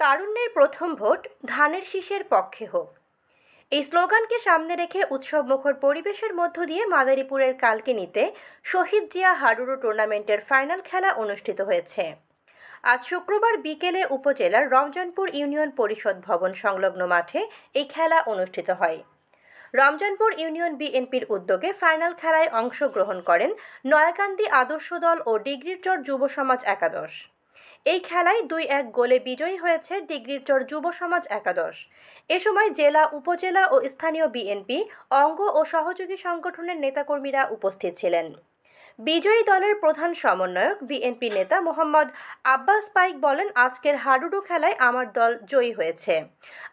তারুণ্যের প্রথম ভোট ধানের শীষের পক্ষে হোক, এই স্লোগানকে সামনে রেখে উৎসবমুখর পরিবেশের মধ্য দিয়ে মাদারীপুরের কালকিনিতে শহীদ জিয়া হাডুডু টুর্নামেন্টের ফাইনাল খেলা অনুষ্ঠিত হয়েছে। আজ শুক্রবার বিকেলে উপজেলার রমজানপুর ইউনিয়ন পরিষদ ভবন সংলগ্ন মাঠে এই খেলা অনুষ্ঠিত হয়। রমজানপুর ইউনিয়ন বিএনপির উদ্যোগে ফাইনাল খেলায় অংশগ্রহণ করেন নয়াকান্দি আদর্শ দল ও ডিগ্রিরচর যুব সমাজ একাদশ। এই খেলায় 2-1 গোলে বিজয়ী হয়েছে ডিগ্রিরচর যুব সমাজ একাদশ। এ সময় জেলা, উপজেলা ও স্থানীয় বিএনপি অঙ্গ ও সহযোগী সংগঠনের নেতাকর্মীরা উপস্থিত ছিলেন। বিজয়ী দলের প্রধান সমন্বয়ক বিএনপি নেতা মোহাম্মদ আব্বাস পাইক বলেন, আজকের হাডুডু খেলায় আমার দল জয়ী হয়েছে।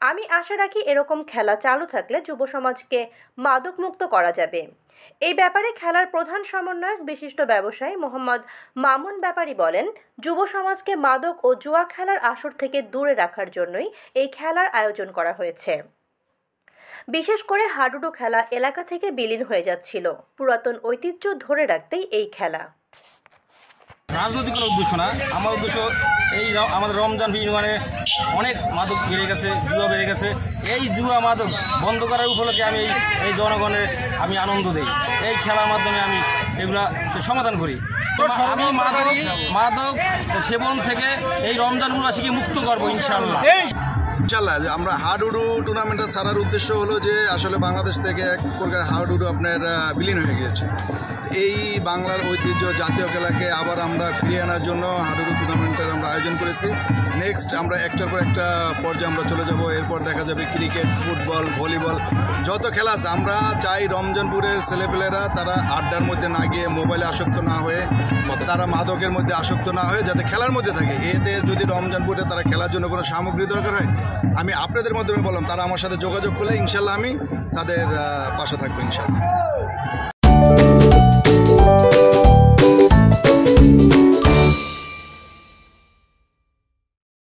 আমি আশা রাখি এরকম খেলা চালু থাকলে যুব সমাজকে মাদকমুক্ত করা যাবে। এই ব্যাপারে খেলার প্রধান সমন্বয়ক বিশিষ্ট ব্যবসায়ী মোহাম্মদ মামুন ব্যাপারী বলেন, যুব সমাজকে মাদক ও জুয়া খেলার আসর থেকে দূরে রাখার জন্যই এই খেলার আয়োজন করা হয়েছে। বিশেষ করে হাডুডু খেলা এলাকা থেকে বিলীন হয়ে যাচ্ছিল, পুরাতন ঐতিহ্য ধরে রাখতেই এই খেলা। রাজনৈতিক কোনো উদ্দেশ্য না, আমার উদ্দেশ্য এই আমাদের রমজান ইউনিয়নে অনেক মাদক বেড়ে গেছে, জুয়া বেড়ে গেছে। এই জুয়া মাদক বন্ধ করার উপলক্ষে আমি এই জনগণের আমি আনন্দ দিই। এই খেলার মাধ্যমে আমি এগুলা সমাধান করি। আমি মাদক সেবন থেকে এই রমজানপুরবাসীকে মুক্ত করবো ইনশাআল্লাহ। যে আমরা হাডুডু টুর্নামেন্টটা ছাড়ার উদ্দেশ্য হলো যে আসলে বাংলাদেশ থেকে এক প্রকার হাডুডু আপনার বিলীন হয়ে গিয়েছে। এই বাংলার ঐতিহ্য জাতীয় খেলাকে আবার আমরা ফিরিয়ে আনার জন্য হাডুডু টুর্নামেন্টের আমরা আয়োজন করেছি। নেক্সট আমরা একটার পর একটা পর্যায়ে আমরা চলে যাব। এরপর দেখা যাবে ক্রিকেট, ফুটবল, ভলিবল, যত খেলা আছে। আমরা চাই রমজানপুরের ছেলেপেলেরা তারা আড্ডার মধ্যে না গিয়ে, মোবাইলে আসক্ত না হয়ে, তারা মাদকের মধ্যে আসক্ত না হয়ে যাতে খেলার মধ্যে থাকে। এতে যদি রমজানপুরে তারা খেলার জন্য কোনো সামগ্রী দরকার হয়, আমি আপনাদের মাধ্যমে বললাম, তারা আমার সাথে যোগাযোগ করলে ইনশাল্লাহ আমি তাদের পাশে থাকবো ইনশাল্লাহ।